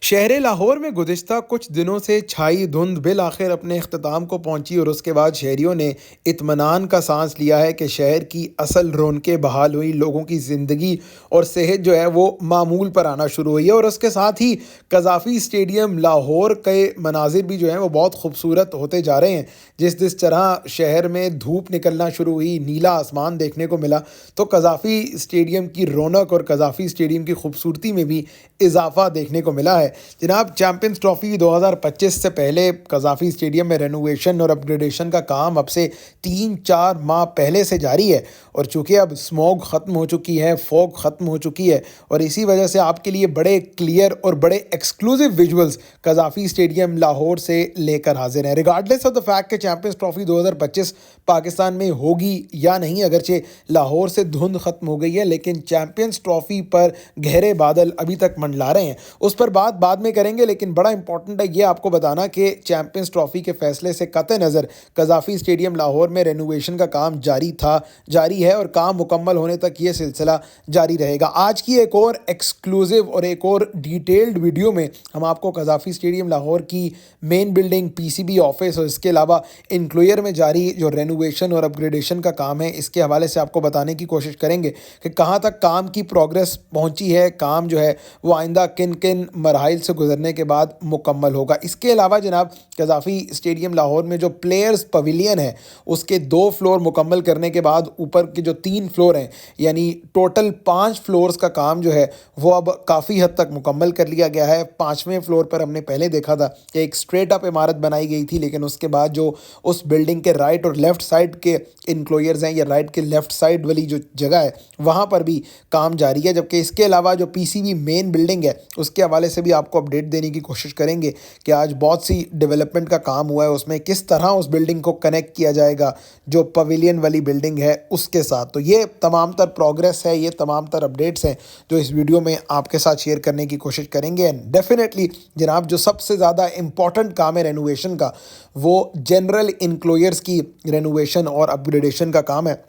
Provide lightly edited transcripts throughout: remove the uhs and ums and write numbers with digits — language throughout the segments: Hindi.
शहर लाहौर में गुज़िश्ता कुछ दिनों से छाई धुंध बिल आखिर अपने अख्ताम को पहुंची और उसके बाद शहरियों ने इत्मीनान का सांस लिया है कि शहर की असल रौनकें बहाल हुई, लोगों की ज़िंदगी और सेहत जो है वो मामूल पर आना शुरू हुई है। और उसके साथ ही कज़ाफ़ी स्टेडियम लाहौर के मनाजिर भी जो हैं वो बहुत खूबसूरत होते जा रहे हैं। जिस जिस तरह शहर में धूप निकलना शुरू हुई, नीला आसमान देखने को मिला, तो कज़ाफ़ी स्टेडियम की रौनक और कज़ाफ़ी स्टेडियम की खूबसूरती में भी इजाफा देखने को मिला है। जनाब, चैंपियंस ट्रॉफ़ी 2025 से पहले कज़ाफ़ी स्टेडियम में रेनोवेशन और अपग्रेडेशन का काम अब से 3-4 माह पहले से जारी है। और चूँकि अब स्मॉग ख़त्म हो चुकी है, फॉग ख़त्म हो चुकी है, और इसी वजह से आपके लिए बड़े क्लियर और बड़े एक्सक्लूसिव विजुअल्स कज़ाफ़ी स्टेडियम लाहौर से लेकर हाजिर हैं। रिगार्डलेस ऑफ द फैक्ट कि चैंपियंस ट्रॉफ़ी 2025 पाकिस्तान में होगी या नहीं, अगरचे लाहौर से धुंध ख़त्म हो गई है, लेकिन चैंपियंस ट्रॉफ़ी पर गहरे बादल अभी तक मंडला रहे हैं। उस पर बात बाद में करेंगे, लेकिन बड़ा इंपॉर्टेंट है ये आपको बताना कि चैंपियंस ट्रॉफ़ी के फैसले से कतई नज़र कज़ाफ़ी स्टेडियम लाहौर में रेनोवेशन का काम जारी है और काम मुकम्मल होने तक ये सिलसिला जारी रहेगा। आज की एक और एक्सक्लूसिव और एक और डिटेल्ड वीडियो में हम आपको कज़ाफ़ी स्टेडियम लाहौर की मेन बिल्डिंग, पीसीबी ऑफिस और इसके अलावा इंक्लोयर में जारी जो रेनोवेशन और अपग्रेडेशन का काम है, इसके हवाले से आपको बताने की कोशिश करेंगे कि कहाँ तक काम की प्रोग्रेस पहुँची है, काम जो है वो आइंदा किन किन मराहिल से गुजरने के बाद मुकम्मल होगा। इसके अलावा जनाब, कज़ाफ़ी स्टेडियम लाहौर में जो प्लेयर्स पवेलियन है उसके 2 फ्लोर मुकम्मल करने के बाद ऊपर के जो 3 फ्लोर हैं, यानी टोटल 5 फ्लोर्स का काम जो है वो अब काफ़ी हद तक मुकम्मल कर लिया गया है। 5वें फ्लोर पर हमने पहले देखा था कि एक स्ट्रेट अप इमारत बनाई गई थी, लेकिन उसके बाद जो उस बिल्डिंग के राइट और लेफ़्ट साइड के इनक्लोयर्स हैं या राइट के लेफ़्ट साइड वाली जो जगह है वहाँ पर भी काम जारी है। जबकि इसके अलावा जो पीसीबी मेन बिल्डिंग है उसके हवाले से भी आपको अपडेट देने की कोशिश करेंगे कि आज बहुत सी डेवलपमेंट का काम हुआ है, उसमें किस तरह उस बिल्डिंग को कनेक्ट किया जाएगा जो पवेलियन वाली बिल्डिंग है उसके साथ। तो ये तमाम तर प्रोग्रेस है, ये तमाम तर अपडेट्स हैं जो इस वीडियो में आपके साथ शेयर करने की कोशिश करेंगे। एंड डेफिनेटली जनाब, जो सबसे ज़्यादा इंपॉर्टेंट काम है रेनोवेशन का, वो जनरल इनक्लोयर्स की रेनोवेशन और अपग्रेडेशन का काम है।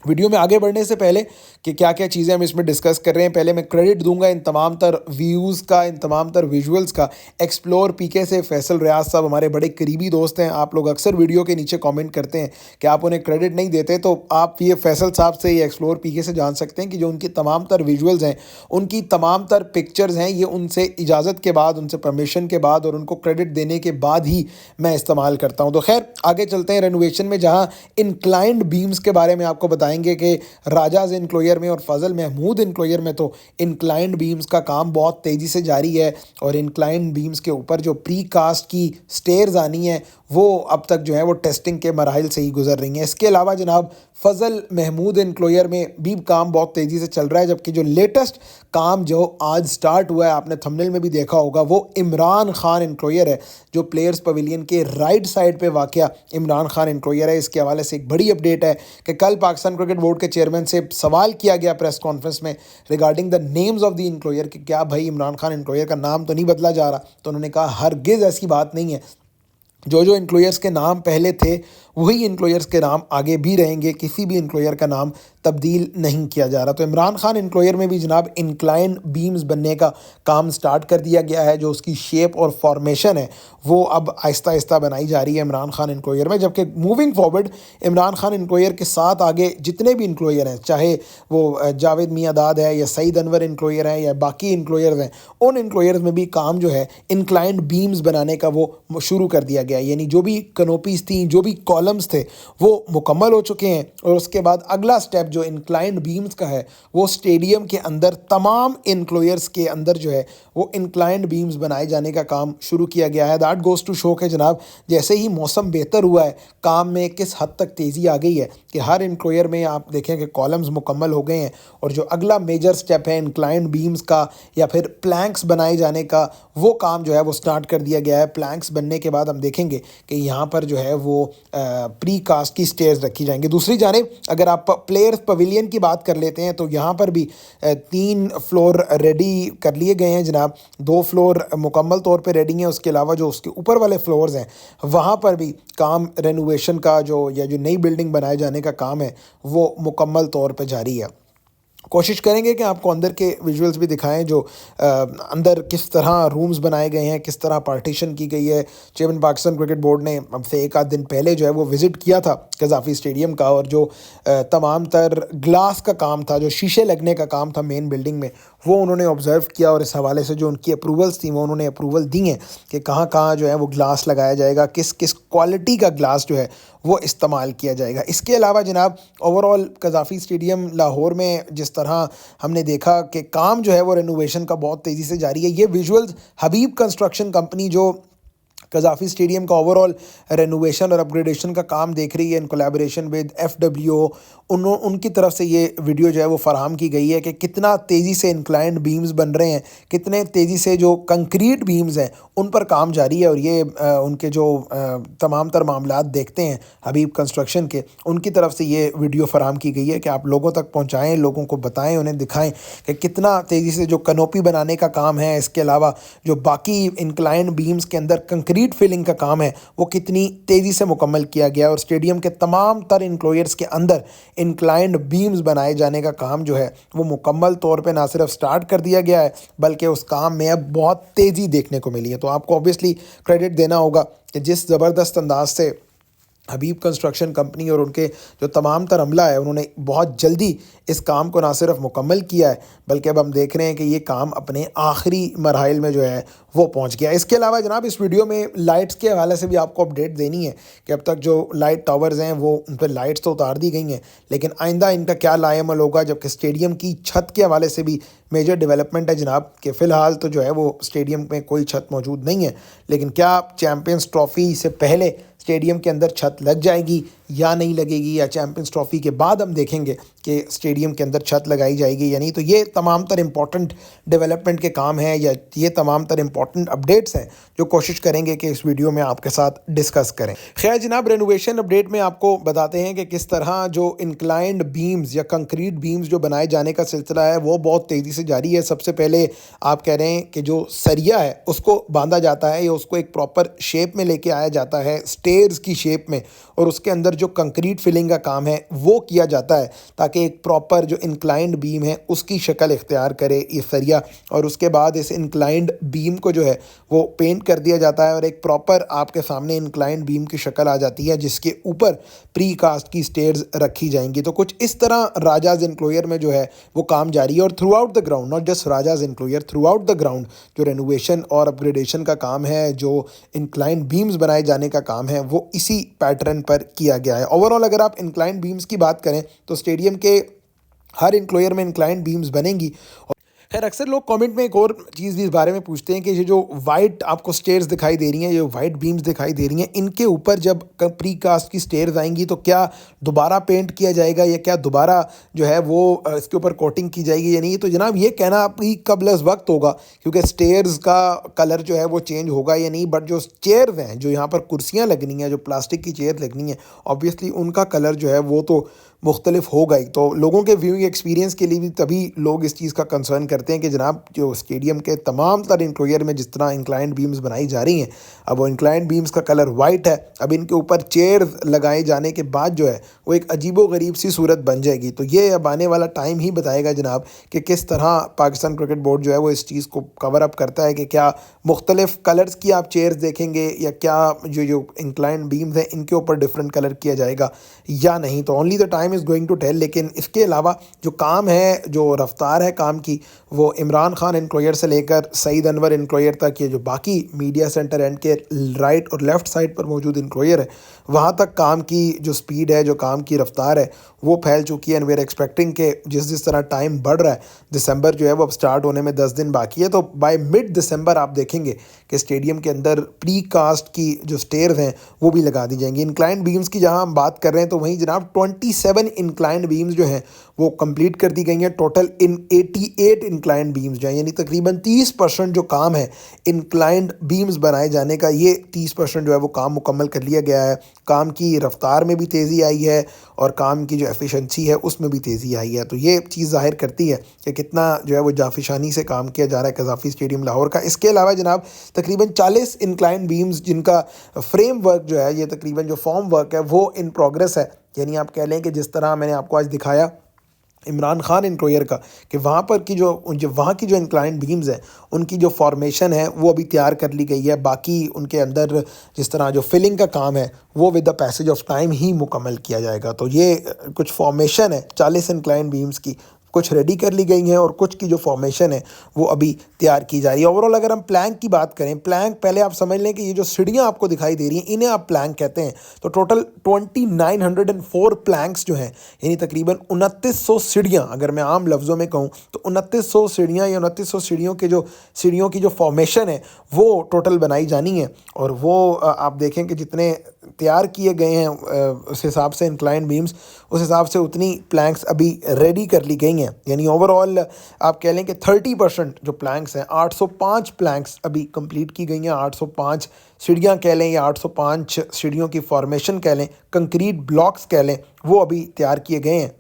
वीडियो में आगे बढ़ने से पहले कि क्या क्या चीज़ें हम इसमें डिस्कस कर रहे हैं, पहले मैं क्रेडिट दूंगा इन तमाम तर व्यूज़ का, इन तमाम तर विजुअल्स का एक्सप्लोर पीके से फैसल रियाज साहब हमारे बड़े करीबी दोस्त हैं। आप लोग अक्सर वीडियो के नीचे कमेंट करते हैं कि आप उन्हें क्रेडिट नहीं देते, तो आप ये फैसल साहब से, ये एक्सप्लोर पीके से जान सकते हैं कि जो उनकी तमाम तर विजुअल्स हैं, उनकी तमाम तर पिक्चर्स हैं, ये उनसे इजाज़त के बाद, उनसे परमिशन के बाद और उनको क्रेडिट देने के बाद ही मैं इस्तेमाल करता हूँ। तो खैर आगे चलते हैं रेनोवेशन में, जहाँ इंक्लाइंड बीम्स के बारे में आपको बताएंगे कि राजाज इनक्लोयर में और फजल महमूद इनक्लोयर में तो इंक्लाइंड बीम्स का काम बहुत तेज़ी से जारी है और इंक्लाइंड बीम्स के ऊपर जो प्री कास्ट की स्टेयर्स आनी है वो अब तक जो है वो टेस्टिंग के मराहिल से ही गुजर रही हैं। इसके अलावा जनाब, फजल महमूद इनक्लोयर में भी काम बहुत तेज़ी से चल रहा है, जबकि जो लेटेस्ट काम जो आज स्टार्ट हुआ है, आपने थंबनेल में भी देखा होगा, वो इमरान खान इनक्लोयर है जो प्लेयर्स पवेलियन के राइट साइड पे वाक़या इमरान खान इनक्लोयर है। इसके हवाले से एक बड़ी अपडेट है कि कल पाकिस्तान क्रिकेट बोर्ड के चेयरमैन से सवाल किया गया प्रेस कॉन्फ्रेंस में regarding the names of the enclosure कि क्या भाई इमरान खान इनक्लोयर का नाम तो नहीं बदला जा रहा, तो उन्होंने कहा हरगिज़ ऐसी बात नहीं है, जो जो इनक्लोयर्स के नाम पहले थे वही इनक्लोयर्स के नाम आगे भी रहेंगे, किसी भी इनक्लोयर का नाम तब्दील नहीं किया जा रहा। तो इमरान खान इनक्लोयर में भी जनाब इंक्लाइन बीम्स बनने का काम स्टार्ट कर दिया गया है। जो उसकी शेप और फॉर्मेशन है वो अब आहिस्ता आहिस्ता बनाई जा रही है इमरान खान इनक्लोयर में। जबकि मूविंग फॉरवर्ड इमरान खान इनक्लोयर के साथ आगे जितने भी इनक्लोयर हैं, चाहे वो जावेद मियाँदाद है या सईद अनवर इनक्लोयर है या बाकी इनक्लोयर्स हैं, उन इनक्लोयर्स में भी काम जो है इंक्लाइंड बीम्स बनाने का वो शुरू कर दिया गया है। यानी जो भी कनोपीज़ थी, जो भी कॉलम्स थे, वो मुकम्मल हो चुके हैं। और उसके बाद अगला स्टेप जो इंक्लाइंड बीम्स का है वो स्टेडियम के अंदर तमाम इनक्लोयर्स के अंदर जो है वो इंक्लाइंड बीम्स बनाए जाने का काम शुरू किया गया है। दैट गोज़ टू शो के जनाब, जैसे ही मौसम बेहतर हुआ है, काम में किस हद तक तेज़ी आ गई है कि हर इनक्लोयर में आप देखें कि कॉलम्स मुकम्मल हो गए हैं। और जो अगला मेजर स्टेप है इंक्लाइंड बीम्स का या फिर प्लैंक्स बनाए जाने का, वो काम जो है वो स्टार्ट कर दिया गया है। प्लैंक्स बनने के बाद हम देखेंगे कि यहाँ पर जो है वो प्री कास्ट की स्टेयर्स रखी जाएंगी। दूसरी जानिब अगर आप प्लेयर्स पवेलियन की बात कर लेते हैं तो यहाँ पर भी 3 फ्लोर रेडी कर लिए गए हैं जनाब। 2 फ्लोर मुकम्मल तौर पे रेडी हैं, उसके अलावा जो उसके ऊपर वाले फ्लोर्स हैं वहाँ पर भी काम रेनोवेशन का जो नई बिल्डिंग बनाए जाने का काम है वो मुकम्मल तौर पे जारी है। कोशिश करेंगे कि आपको अंदर के विजुअल्स भी दिखाएँ जो अंदर किस तरह रूम्स बनाए गए हैं, किस तरह पार्टीशन की गई है। चेयरमैन पाकिस्तान क्रिकेट बोर्ड ने अब से 1 आध दिन पहले जो है वो विज़िट किया था कज़ाफ़ी स्टेडियम का, और जो तमाम तर ग्लास का काम था, जो शीशे लगने का काम था मेन बिल्डिंग में, वो उन्होंने ऑब्ज़र्व किया, और इस हवाले से जो उनकी अप्रूवल्स थी वो उन्होंने अप्रूवल दी हैं कि कहाँ-कहाँ जो है वो ग्लास लगाया जाएगा, किस-किस क्वालिटी का ग्लास जो है वो इस्तेमाल किया जाएगा। इसके अलावा जनाब ओवरऑल कज़ाफ़ी स्टेडियम लाहौर में जिस तरह हमने देखा कि काम जो है वो रेनोवेशन का बहुत तेज़ी से जारी है। ये विजुअल्स हबीब कंस्ट्रक्शन कंपनी जो कज़ाफ़ी स्टेडियम का ओवरऑल रेनोवेशन और अपग्रेडेशन का काम देख रही है इन कोलैबोरेशन विद एफडब्ल्यूओ, उनकी तरफ से ये वीडियो जो है वो फराहम की गई है कि कितना तेज़ी से इंक्लाइंड बीम्स बन रहे हैं, कितने तेज़ी से जो कंक्रीट बीम्स हैं उन पर काम जारी है। और ये उनके जो तमाम तर मामलात देखते हैं हबीब कंस्ट्रक्शन के, उनकी तरफ से ये वीडियो फराहम की गई है कि आप लोगों तक पहुँचाएँ, लोगों को बताएँ, उन्हें दिखाएँ कि कितना तेज़ी से जो कनोपी बनाने का काम है, इसके अलावा जो बाकी इंक्लाइंड बीम्स के अंदर कंक्रीट फिलिंग का काम है वो कितनी तेज़ी से मुकम्मल किया गया। और स्टेडियम के तमाम तर इंक्लोयर्स के अंदर इंक्लाइंड बीम्स बनाए जाने का काम जो है वो मुकम्मल तौर पे ना सिर्फ स्टार्ट कर दिया गया है, बल्कि उस काम में अब बहुत तेज़ी देखने को मिली है। तो आपको ऑब्वियसली क्रेडिट देना होगा कि जिस ज़बरदस्त अंदाज से हबीब कंस्ट्रक्शन कंपनी और उनके जो तमाम तर अमला है उन्होंने बहुत जल्दी इस काम को ना सिर्फ मुकम्मल किया है, बल्कि अब हम देख रहे हैं कि ये काम अपने आखिरी मरहल में जो है वो पहुंच गया। इसके अलावा जनाब इस वीडियो में लाइट्स के हवाले से भी आपको अपडेट देनी है कि अब तक जो लाइट टावर्स हैं वो उन पर लाइट्स तो उतार दी गई हैं, लेकिन आइंदा इनका क्या लाएमल होगा, जबकि स्टेडियम की छत के हवाले से भी मेजर डेवलपमेंट है जनाब कि फ़िलहाल तो जो है वो स्टेडियम में कोई छत मौजूद नहीं है, लेकिन क्या चैम्पियंस ट्रॉफ़ी से पहले स्टेडियम के अंदर छत लग जाएगी या नहीं लगेगी, या चैम्पियंस ट्रॉफ़ी के बाद हम देखेंगे कि स्टेडियम के अंदर छत लगाई जाएगी या नहीं। तो ये तमाम तर इम्पॉर्टेंट डेवलपमेंट के काम हैं, या ये तमाम तर इम्पॉर्टेंट अपडेट्स हैं जो कोशिश करेंगे कि इस वीडियो में आपके साथ डिस्कस करें। खैर जनाब, रेनोवेशन अपडेट में आपको बताते हैं कि किस तरह जो इंक्लाइंड बीम्स या कंक्रीट बीम्स जो बनाए जाने का सिलसिला है वो बहुत तेज़ी से जारी है। सबसे पहले आप कह रहे हैं कि जो सरिया है उसको बांधा जाता है या उसको एक प्रॉपर शेप में लेके आया जाता है, स्टेयर्स की शेप में, और उसके अंदर जो कंक्रीट फिलिंग का काम है वो किया जाता है ताकि एक प्रॉपर जो इंक्लाइंड बीम है उसकी शक्ल इख्तियार करे ये सरिया। और उसके बाद इस इंक्लाइंड बीम को जो है वो पेंट कर दिया जाता है और एक प्रॉपर आपके सामने इंक्लाइंड बीम की शक्ल आ जाती है जिसके ऊपर प्री कास्ट की स्टेयर्स रखी जाएंगी। तो कुछ इस तरह राजाज इंक्लोयर में जो है वो काम जारी है, और through out the ground, not just rajas इंक्लोयर, through out the ground जो रेनोवेशन और अपग्रेडेशन का काम है, जो इंक्लाइंड बीम्स बनाए जाने का काम है, वो इसी पैटर्न पर किया गया है। ओवरऑल अगर आप इंक्लाइंड बीम्स की बात करें तो स्टेडियम के हर इंक्लोयर में इंक्लाइंड बीम्स बनेंगी। खैर अक्सर लोग कमेंट में एक और चीज़ भी इस बारे में पूछते हैं कि ये जो वाइट आपको स्टेयर्स दिखाई दे रही हैं, ये वाइट बीम्स दिखाई दे रही हैं, इनके ऊपर जब प्री कास्ट की स्टेयर्स आएंगी तो क्या दोबारा पेंट किया जाएगा या क्या दोबारा जो है वो इसके ऊपर कोटिंग की जाएगी या नहीं। तो जनाब ये कहना आपकी कबल वक्त होगा, क्योंकि स्टेयर्स का कलर जो है वो चेंज होगा या नहीं, बट जो चेयर्स हैं, जो यहाँ पर कुर्सियाँ लगनी हैं, जो प्लास्टिक की चेयर लगनी है, ऑब्वियसली उनका कलर जो है वो तो मुख्तलिफ होगा ही। तो लोगों के व्यूइंग एक्सपीरियंस के लिए भी तभी लोग इस चीज़ का कंसर्न करते हैं कि जनाब जो स्टेडियम के तमाम तर इंक्लोयर में जिस तरह इंक्लाइंड बीम्स बनाई जा रही हैं, अब वो इंक्लाइंड बीम्स का कलर वाइट है, अब इनके ऊपर चेयर लगाए जाने के बाद जो है वो एक अजीबो गरीब सी सूरत बन जाएगी। तो ये अब आने वाला टाइम ही बताएगा जनाब कि किस तरह पाकिस्तान क्रिकेट बोर्ड जो है वो इस चीज़ को कवर अप करता है कि क्या मुख्तलिफ कलर्स की आप चेयर्स देखेंगे या क्या जो इंक्लाइंड बीम्स हैं इनके ऊपर डिफरेंट कलर किया जाएगा या नहीं। तो only the time is going to tell. लेकिन इसके अलावा जो काम है, जो रफ्तार है काम की, वो इमरान खान इंक्लोयर से लेकर सईद अनवर इंक्लोयर तक, ये जो बाकी मीडिया सेंटर एंड के राइट और लेफ़्ट साइड पर मौजूद इंक्लोयर है, वहाँ तक काम की जो स्पीड है, जो काम की रफ्तार है, वो फैल चुकी है। एंड वी आर एक्सपेक्टिंग के जिस तरह टाइम बढ़ रहा है, दिसंबर जो है वो अब स्टार्ट होने में 10 दिन बाकी है, तो बाय मिड दिसंबर आप देखेंगे कि स्टेडियम के अंदर प्री कास्ट की जो स्टेयर्स हैं वो भी लगा दी जाएंगी। इंक्लाइंड बीम्स की जहाँ हम बात कर रहे हैं तो वहीं जनाब 27 इंक्लाइंड बीम्स जो हैं वो कंप्लीट कर दी गई हैं। टोटल 88 इंक्लाइंड बीम्स जो हैं, यानी तकरीबन 30% जो काम है इंक्लाइंड बीम्स बनाए जाने का, ये 30% जो है वो काम मुकम्मल कर लिया गया है। काम की रफ्तार में भी तेज़ी आई है और काम की जो एफिशिएंसी है उसमें भी तेज़ी आई है। तो ये चीज़ ज़ाहिर करती है कि कितना जो है वो जाफिशानी से काम किया जा रहा है कज़ाफ़ी स्टेडियम लाहौर का। इसके अलावा जनाब तकरीबन 40 इंक्लाइंड बीम्स जिनका फ्रेम वर्क जो है, ये तकरीबन जो फॉर्म वर्क है वो इन प्रोग्रेस है। यानी आप कह लें कि जिस तरह मैंने आपको आज दिखाया इमरान खान इंक्लोयर का, कि वहाँ पर की जो वहाँ की जो इंक्लाइंड बीम्स हैं उनकी जो फॉर्मेशन है वो अभी तैयार कर ली गई है। बाकी उनके अंदर जिस तरह जो फिलिंग का काम है वो with the passage of time ही मुकम्मल किया जाएगा। तो ये कुछ फॉर्मेशन है 40 इंक्लाइंड बीम्स की, कुछ रेडी कर ली गई हैं और कुछ की जो फॉर्मेशन है वो अभी तैयार की जा रही है। ओवरऑल अगर हम प्लैंक की बात करें, प्लैंक पहले आप समझ लें कि ये जो सीढ़ियाँ आपको दिखाई दे रही हैं इन्हें आप प्लैंक कहते हैं। तो टोटल 2904 प्लैंक्स जो हैं, यानी तकरीबन 2900 सीढ़ियाँ, अगर मैं आम लफ्ज़ों में कहूँ तो 2900 सीढ़ियाँ या 2900 सीढ़ियों की जो फॉर्मेशन है वो टोटल बनाई जानी है। और वो आप देखें कि जितने तैयार किए गए हैं उस हिसाब से इंक्लाइंड बीम्स, उस हिसाब से उतनी प्लैंक्स अभी रेडी कर ली गई हैं। यानी ओवरऑल आप कह लें कि 30% जो प्लैंक्स हैं, 805 प्लैंक्स अभी कंप्लीट की गई हैं। 805 सीढ़ियाँ कह लें या 805 सीढ़ियों की फॉर्मेशन कह लें, कंक्रीट ब्लॉक्स कह लें, वो अभी तैयार किए गए हैं।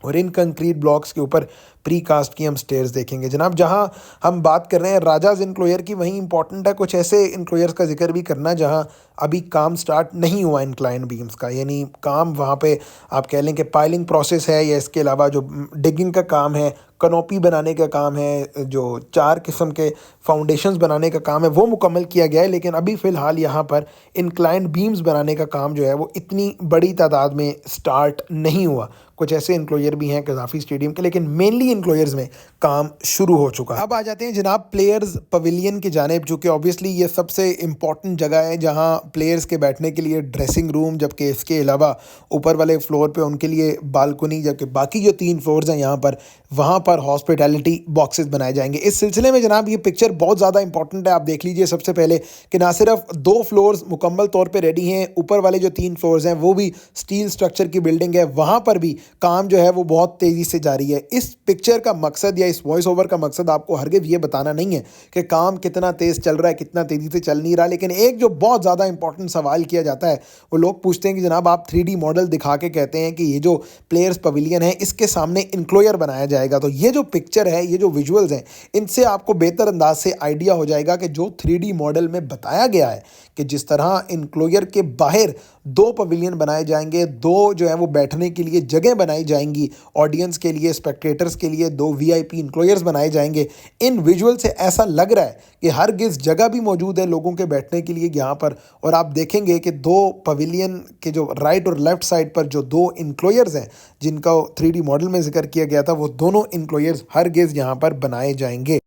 और इन कंक्रीट ब्लॉक्स के ऊपर प्री कास्ट की हम स्टेयर्स देखेंगे। जनाब, जहां हम बात कर रहे हैं राजाज इंक्लोयर की, वहीं इंपॉर्टेंट है कुछ ऐसे इंक्लोयर्स का जिक्र भी करना जहां अभी काम स्टार्ट नहीं हुआ इंक्लाइन बीम्स का, यानी काम वहां पे आप कह लें कि पाइलिंग प्रोसेस है, या इसके अलावा जो डिगिंग का काम है, कनोपी बनाने का काम है, जो 4 किस्म के फाउंडेशंस बनाने का काम है वो मुकम्मल किया गया है। लेकिन अभी फ़िलहाल यहाँ पर इंक्लाइंड बीम्स बनाने का काम जो है वो इतनी बड़ी तादाद में स्टार्ट नहीं हुआ। कुछ ऐसे इंक्लोयर भी हैं कज़ाफ़ी स्टेडियम के, लेकिन मेनली इंक्लोयर्स में काम शुरू हो चुका है। अब आ जाते हैं जनाब प्लेयर्स पवेलियन की जानिब, जो कि ऑब्वियसली ये सबसे इम्पॉर्टेंट जगह है जहाँ प्लेयर्स के बैठने के लिए ड्रेसिंग रूम, जबकि इसके अलावा ऊपर वाले फ्लोर पे उनके लिए बालकनी, जबकि बाकी जो 3 फ्लोर्स हैं यहाँ पर, वहाँ पर हॉस्पिटैलिटी बॉक्सेस बनाए जाएंगे। इस सिलसिले में जनाब ये पिक्चर बहुत ज़्यादा इंपॉर्टेंट है। आप देख लीजिए सबसे पहले कि ना सिर्फ 2 फ्लोर्स मुकम्मल तौर पे रेडी हैं, ऊपर वाले जो 3 फ्लोर्स हैं वो भी स्टील स्ट्रक्चर की बिल्डिंग है, वहाँ पर भी काम जो है वो बहुत तेज़ी से जारी है। इस पिक्चर का मकसद या इस वॉइस ओवर का मकसद आपको हरगिज़ ये बताना नहीं है कि काम कितना तेज़ चल रहा है, कितना तेज़ी से चल नहीं रहा। लेकिन एक जो बहुत ज़्यादा इंपॉर्टेंट सवाल किया जाता है, वो लोग पूछते हैं कि जनाब आप 3D मॉडल दिखा के कहते हैं कि ये जो प्लेयर्स पवेलियन है इसके सामने इंक्लोयर बनाया जाएगा। तो ये जो पिक्चर है, ये जो विजुअल्स हैं, इनसे आपको बेहतर अंदाज से आइडिया हो जाएगा कि जो 3D मॉडल में बताया गया है कि जिस तरह इंक्लोयर के बाहर 2 पवेलियन बनाए जाएंगे, 2 जो है वो बैठने के लिए जगह बनाई जाएंगी, ऑडियंस के लिए, स्पेक्टेटर्स के लिए 2 VIP इंक्लोयर्स बनाए जाएंगे। इन विजुअल से ऐसा लग रहा है कि हर गिज़ जगह भी मौजूद है लोगों के बैठने के लिए यहाँ पर। और आप देखेंगे कि 2 पवेलियन के जो राइट और लेफ़्ट साइड पर जो 2 इंक्लोयर्स हैं जिनका 3D मॉडल में जिक्र किया गया था, वो दोनों इंक्लोयर्स हर गिज़ यहाँ पर बनाए जाएंगे।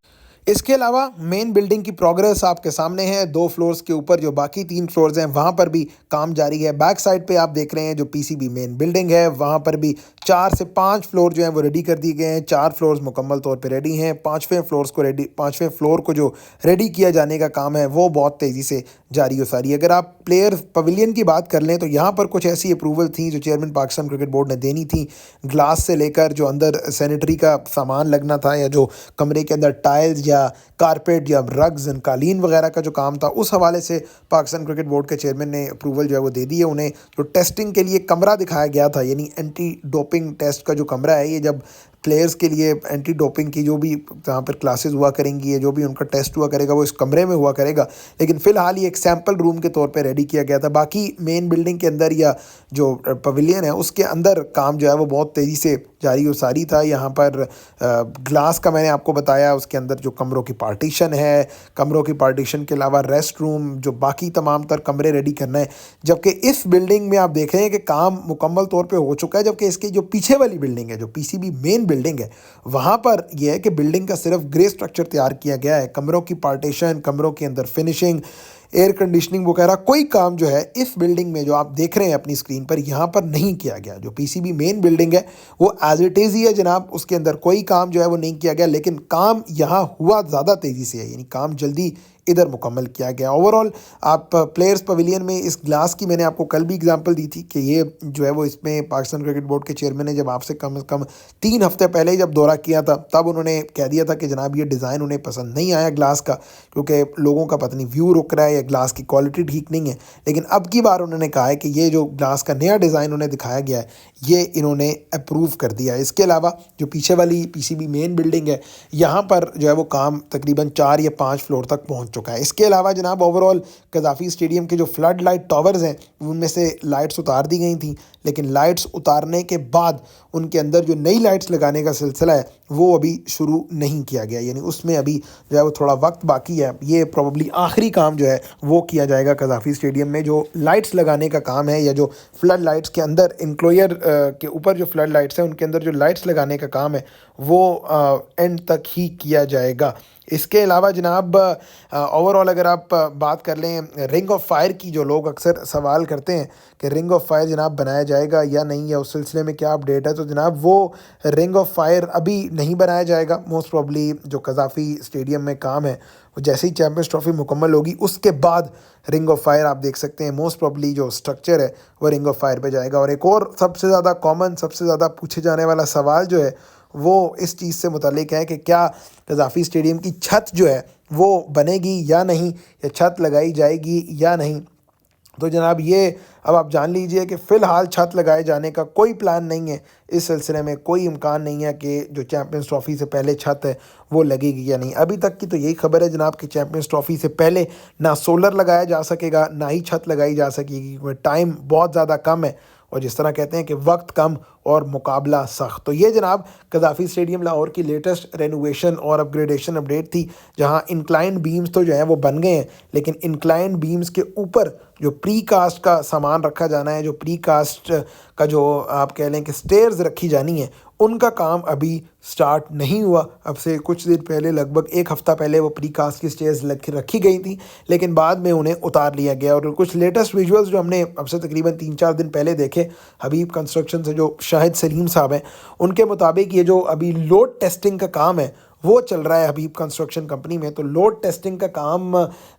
इसके अलावा मेन बिल्डिंग की प्रोग्रेस आपके सामने है। 2 फ्लोर्स के ऊपर जो बाकी 3 फ्लोर्स हैं वहाँ पर भी काम जारी है। बैक साइड पे आप देख रहे हैं जो PCB मेन बिल्डिंग है, वहाँ पर भी 4 से 5 फ्लोर जो हैं वो रेडी कर दिए गए हैं। 4 फ्लोर्स मुकम्मल तौर पे रेडी हैं। 5वें फ्लोर को जो रेडी किया जाने का काम है वो बहुत तेज़ी से जारी हो सारी। अगर आप प्लेयर पवेलियन की बात कर लें तो यहाँ पर कुछ ऐसी अप्रूवल थी जो चेयरमैन पाकिस्तान क्रिकेट बोर्ड ने देनी थी। ग्लास से लेकर जो अंदर सैनिटरी का सामान लगना था, या जो कमरे के अंदर टाइल्स या कारपेट या रग्स एंड कालीन वगैरह का जो काम था, उस हवाले से पाकिस्तान क्रिकेट बोर्ड के चेयरमैन ने अप्रूवल जो है वो दे दी है। उन्हें जो टेस्टिंग के लिए कमरा दिखाया गया था, यानी एंटी डोपिंग टेस्ट का जो कमरा है, ये जब प्लेयर्स के लिए एंटी डोपिंग की जो भी जहाँ पर क्लासेस हुआ करेंगी, या जो भी उनका टेस्ट हुआ करेगा वो इस कमरे में हुआ करेगा। लेकिन फ़िलहाल ये एक सैम्पल रूम के तौर पे रेडी किया गया था। बाकी मेन बिल्डिंग के अंदर या जो पवेलियन है उसके अंदर काम जो है वो बहुत तेज़ी से जारी और सारी था। यहाँ पर ग्लास का मैंने आपको बताया, उसके अंदर जो कमरों की पार्टीशन है, कमरों की पार्टीशन के अलावा रेस्ट रूम, जो बाकी तमाम तर कमरे रेडी करना है। जबकि इस बिल्डिंग में आप देख रहे हैं कि काम मुकम्मल तौर पे हो चुका है। जबकि इसकी जो पीछे वाली बिल्डिंग है, जो PCB मेन बिल्डिंग है, वहाँ पर यह है कि बिल्डिंग का सिर्फ ग्रे स्ट्रक्चर तैयार किया गया है। कमरों की पार्टीशन, कमरों के अंदर फिनिशिंग, एयर कंडीशनिंग वगैरह कोई काम जो है इस बिल्डिंग में जो आप देख रहे हैं अपनी स्क्रीन पर, यहाँ पर नहीं किया गया। जो PCB मेन बिल्डिंग है वो एज इट इज़ ही है जनाब, उसके अंदर कोई काम जो है वो नहीं किया गया। लेकिन काम यहाँ हुआ ज़्यादा तेज़ी से है, यानी काम जल्दी इधर मुकम्मल किया गया। ओवरऑल आप प्लेयर्स पवेलियन में इस ग्लास की मैंने आपको कल भी एग्जांपल दी थी कि ये जो है वो इसमें पाकिस्तान क्रिकेट बोर्ड के चेयरमैन ने जब आपसे कम से कम 3 हफ्ते पहले ही जब दौरा किया था, तब उन्होंने कह दिया था कि जनाब ये डिज़ाइन उन्हें पसंद नहीं आया ग्लास का, क्योंकि लोगों का पता नहीं व्यू रुक रहा है या ग्लास की क्वालिटी ठीक नहीं है। लेकिन अब की बार उन्होंने कहा है कि ये जो ग्लास का नया डिज़ाइन उन्हें दिखाया गया है, ये इन्होंने अप्रूव कर दिया है। इसके अलावा जो पीछे वाली पीसीबी मेन बिल्डिंग है, यहाँ पर जो है वो काम तकरीबन 4 या 5 फ्लोर तक पहुँच चुका है। इसके अलावा जनाब ओवरऑल कज़ाफ़ी स्टेडियम के जो फ्लड लाइट टावर्स हैं, उनमें से लाइट्स उतार दी गई थी, लेकिन लाइट्स उतारने के बाद उनके अंदर जो नई लाइट्स लगाने का सिलसिला है वो अभी शुरू नहीं किया गया, यानी उसमें अभी जो है वो थोड़ा वक्त बाकी है। ये प्रॉब्ली आखिरी काम जो है वो किया जाएगा कज़ाफ़ी स्टेडियम में। जो लाइट्स लगाने का काम है या जो फ्लड लाइट्स के अंदर इंक्लोयर के ऊपर जो फ्लड लाइट्स हैं उनके अंदर जो लाइट्स लगाने का काम है वो एंड तक ही किया जाएगा। इसके अलावा जनाब ओवरऑल अगर आप बात कर लें रिंग ऑफ फायर की, जो लोग अक्सर सवाल करते हैं कि रिंग ऑफ फायर जनाब बनाया जाएगा या नहीं, या उस सिलसिले में क्या अपडेट है, तो जनाब वो रिंग ऑफ फायर अभी नहीं बनाया जाएगा। मोस्ट प्रॉब्ली जो कज़ाफ़ी स्टेडियम में काम है वो जैसे ही चैम्पियंस ट्रॉफी मुकम्मल होगी उसके बाद रिंग ऑफ फायर आप देख सकते हैं मोस्ट प्रॉब्ली जो स्ट्रक्चर है वो रिंग ऑफ फायर पे जाएगा। और एक और सबसे ज़्यादा कॉमन, सबसे ज़्यादा पूछे जाने वाला सवाल जो है वो इस चीज़ से मुतालिक है कि क्या कज़ाफ़ी स्टेडियम की छत जो है वो बनेगी या नहीं, या छत लगाई जाएगी या नहीं। तो जनाब ये अब आप जान लीजिए कि फ़िलहाल छत लगाए जाने का कोई प्लान नहीं है। इस सिलसिले में कोई इम्कान नहीं है कि जो चैम्पियंस ट्रॉफ़ी से पहले छत है वो लगेगी या नहीं। अभी तक की तो यही खबर है जनाब कि चैम्पियंस ट्रॉफ़ी से पहले ना सोलर लगाया जा सकेगा ना ही छत लगाई जा सकेगी, क्योंकि टाइम बहुत ज़्यादा कम है और जिस तरह कहते हैं कि वक्त कम और मुकाबला सख्त। तो ये जनाब कज़ाफ़ी स्टेडियम लाहौर की लेटेस्ट रेनोवेशन और अपग्रेडेशन अपडेट थी, जहां इंक्लाइंड बीम्स तो जो है वो बन गए हैं, लेकिन इंक्लाइंड बीम्स के ऊपर जो प्री कास्ट का सामान रखा जाना है, जो प्री कास्ट का जो आप कह लें कि स्टेयर्स रखी जानी है, उनका काम अभी स्टार्ट नहीं हुआ। अब से कुछ दिन पहले, लगभग एक हफ़्ता पहले वो प्री कास्ट की स्टेयर्स रखी गई थी, लेकिन बाद में उन्हें उतार लिया गया। और कुछ लेटेस्ट विजुअल्स जो हमने अब से तकरीबन 3-4 दिन पहले देखे हबीब कंस्ट्रक्शन से, जो शाहिद सलीम साहब हैं, उनके मुताबिक ये जो अभी लोड टेस्टिंग का काम है वो चल रहा है हबीब कंस्ट्रक्शन कंपनी में। तो लोड टेस्टिंग का काम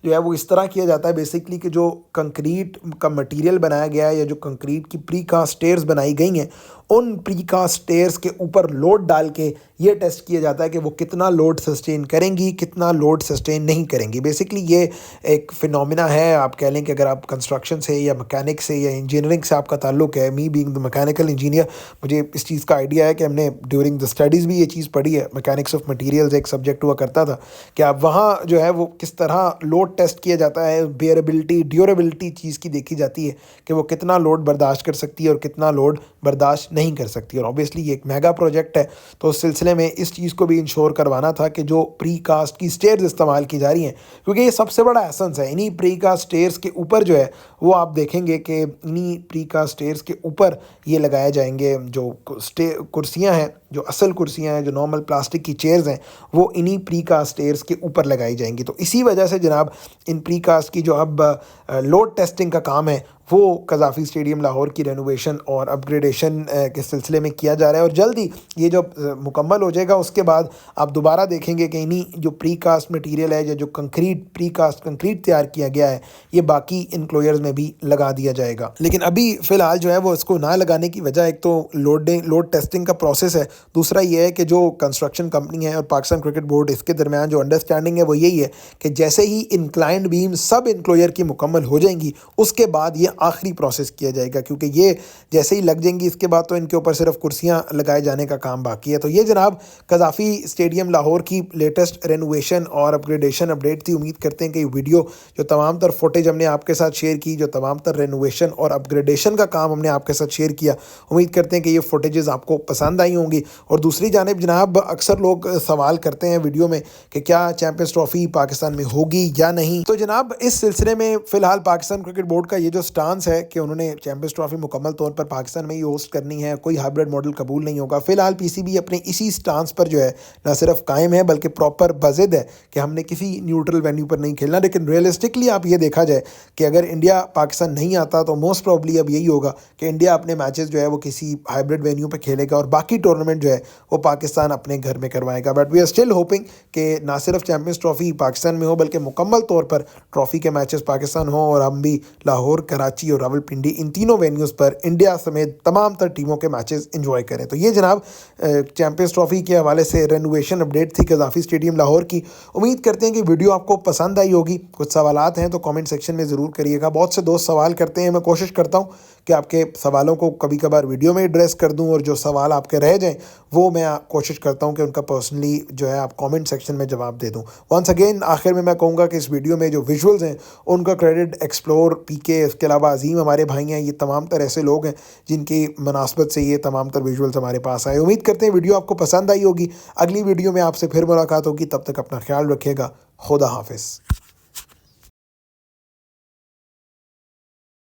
जो है वो इस तरह किया जाता है बेसिकली कि जो कंक्रीट का मटेरियल बनाया गया है या जो कंक्रीट की प्री कास्ट स्टेयर्स बनाई गई हैं, उन प्री कास्ट स्टेयर्स के ऊपर लोड डाल के ये टेस्ट किया जाता है कि वो कितना लोड सस्टेन करेंगी, कितना लोड सस्टेन नहीं करेंगी। बेसिकली ये एक फिनोमिना है, आप कह लें कि अगर आप कंस्ट्रक्शन से या मैकेनिक से या इंजीनियरिंग से आपका ताल्लुक है, me being the mechanical engineer, मुझे इस चीज़ का आइडिया है कि हमने ड्यूरिंग द स्टडीज़ भी ये चीज़ पढ़ी है। मैकेनिक्स ऑफ मटीरियल्स एक सब्जेक्ट हुआ करता था कि आप वहाँ जो है वो किस तरह लोड टेस्ट किया जाता है, बेयरेबिलिटी ड्यूरेबिलिटी चीज़ की देखी जाती है कि वो कितना लोड बर्दाश्त कर सकती है और कितना लोड बर्दाश्त नहीं कर सकती। और ऑब्वियसली ये एक मेगा प्रोजेक्ट है, तो उस सिलसिले में इस चीज़ को भी इंश्योर करवाना था कि जो प्री कास्ट की स्टेयर्स इस्तेमाल की जा रही हैं, क्योंकि ये सबसे बड़ा एसेंस है। इन्हीं प्री कास्ट स्टेयर्स के ऊपर जो है वो आप देखेंगे कि इन्हीं प्री कास्ट स्टेयर्स के ऊपर ये लगाए जाएंगे जो कुर्सियाँ हैं, जो असल कुर्सियाँ हैं, जो नॉर्मल प्लास्टिक की चेयर्स हैं, वो इन्हीं प्री कास्ट स्टेयर्स के ऊपर लगाई जाएंगी। तो इसी वजह से जनाब इन प्री कास्ट की जो अब लोड टेस्टिंग का काम है वो कज़ाफ़ी स्टेडियम लाहौर की रेनोवेशन और अपग्रेडेशन के सिलसिले में किया जा रहा है। और जल्दी ये जो मुकम्मल हो जाएगा उसके बाद आप दोबारा देखेंगे कि इन्हीं जो प्री कास्ट मटीरियल है या जो कंक्रीट प्री कास्ट कंक्रीट तैयार किया गया है, ये बाकी इंक्लोयर्स में भी लगा दिया जाएगा। लेकिन अभी फ़िलहाल जो है वो इसको ना लगाने की वजह एक तो लोड टेस्टिंग का प्रोसेस है, दूसरा ये है कि जो कंस्ट्रक्शन कंपनी है और पाकिस्तान क्रिकेट बोर्ड, इसके दरमियान जो अंडरस्टैंडिंग है वो यही है कि जैसे ही इंक्लाइंड बीम सब इंक्लोयर की मुकम्मल हो जाएंगी उसके बाद ये आखिरी प्रोसेस किया जाएगा, क्योंकि ये जैसे ही लग जाएंगी इसके बाद तो इनके ऊपर सिर्फ कुर्सियां लगाए जाने का काम बाकी है। तो ये जनाब कज़ाफ़ी स्टेडियम लाहौर की लेटेस्ट रेनोवेशन और अपग्रेडेशन अपडेट थी। उम्मीद करते हैं कि ये वीडियो जो तमाम तर फुटेज हमने आपके साथ शेयर की, जो तमाम तर रेनोवेशन और अपग्रेडेशन का काम हमने आपके साथ शेयर किया, उम्मीद करते हैं कि ये फुटेजेस आपको पसंद आई होंगी। और दूसरी जानिब जनाब अक्सर लोग सवाल करते हैं वीडियो में कि क्या चैम्पियंस ट्रॉफ़ी पाकिस्तान में होगी या नहीं। तो जनाब इस सिलसिले में फ़िलहाल पाकिस्तान क्रिकेट बोर्ड का ये जो स्टांस है कि उन्होंने चैम्पियंस ट्रॉफी मुकम्मल तौर पर पाकिस्तान में ही होस्ट करनी है, कोई हाइब्रिड मॉडल कबूल नहीं होगा। फिलहाल पीसीबी अपने इसी स्टांस पर जो है ना सिर्फ कायम है बल्कि प्रॉपर बज़िद है कि हमने किसी न्यूट्रल वेन्यू पर नहीं खेलना। लेकिन रियलिस्टिकली आप ये देखा जाए कि अगर इंडिया पाकिस्तान नहीं आता तो मोस्ट प्रॉब्ली अब यही होगा कि इंडिया अपने मैचेस जो है वो किसी हाइब्रिड वेन्यू पर खेलेगा और बाकी टूर्नामेंट जो है वो पाकिस्तान अपने घर में करवाएगा। But we are still hoping कि ना सिर्फ चैम्पियंस ट्रॉफी पाकिस्तान में हो बल्कि मुकम्मल तौर पर ट्रॉफी के मैचेस पाकिस्तान हो और हम भी लाहौर, कराची कराची और रावलपिंडी, इन तीनों वेन्यूज़ पर इंडिया समेत तमाम तर टीमों के मैचेस एंजॉय करें। तो ये जनाब चैंपियंस ट्रॉफी के हवाले से रेनोवेशन अपडेट थी कज़ाफ़ी स्टेडियम लाहौर की। उम्मीद करते हैं कि वीडियो आपको पसंद आई होगी। कुछ सवालात हैं तो कमेंट सेक्शन में ज़रूर करिएगा। बहुत से दोस्त सवाल करते हैं, मैं कोशिश करता हूँ कि आपके सवालों को कभी कभार वीडियो में एड्रेस कर दूं, और जो सवाल आपके रह जाएं वो मैं कोशिश करता हूं कि उनका पर्सनली जो है आप कमेंट सेक्शन में जवाब दे दूं। वंस अगेन आखिर में मैं कहूँगा कि इस वीडियो में जो विजुअल्स हैं उनका क्रेडिट एक्सप्लोर, पीके, इसके अलावा अजीम हमारे भाई हैं, ये तमाम तर ऐसे लोग हैं जिनकी मुनासबत से ये तमाम तर विजुअल्स हमारे पास आए। उम्मीद करते हैं वीडियो आपको पसंद आई होगी। अगली वीडियो में आपसे फिर मुलाकात होगी, तब तक अपना ख्याल रखिएगा। खुदा हाफिज़।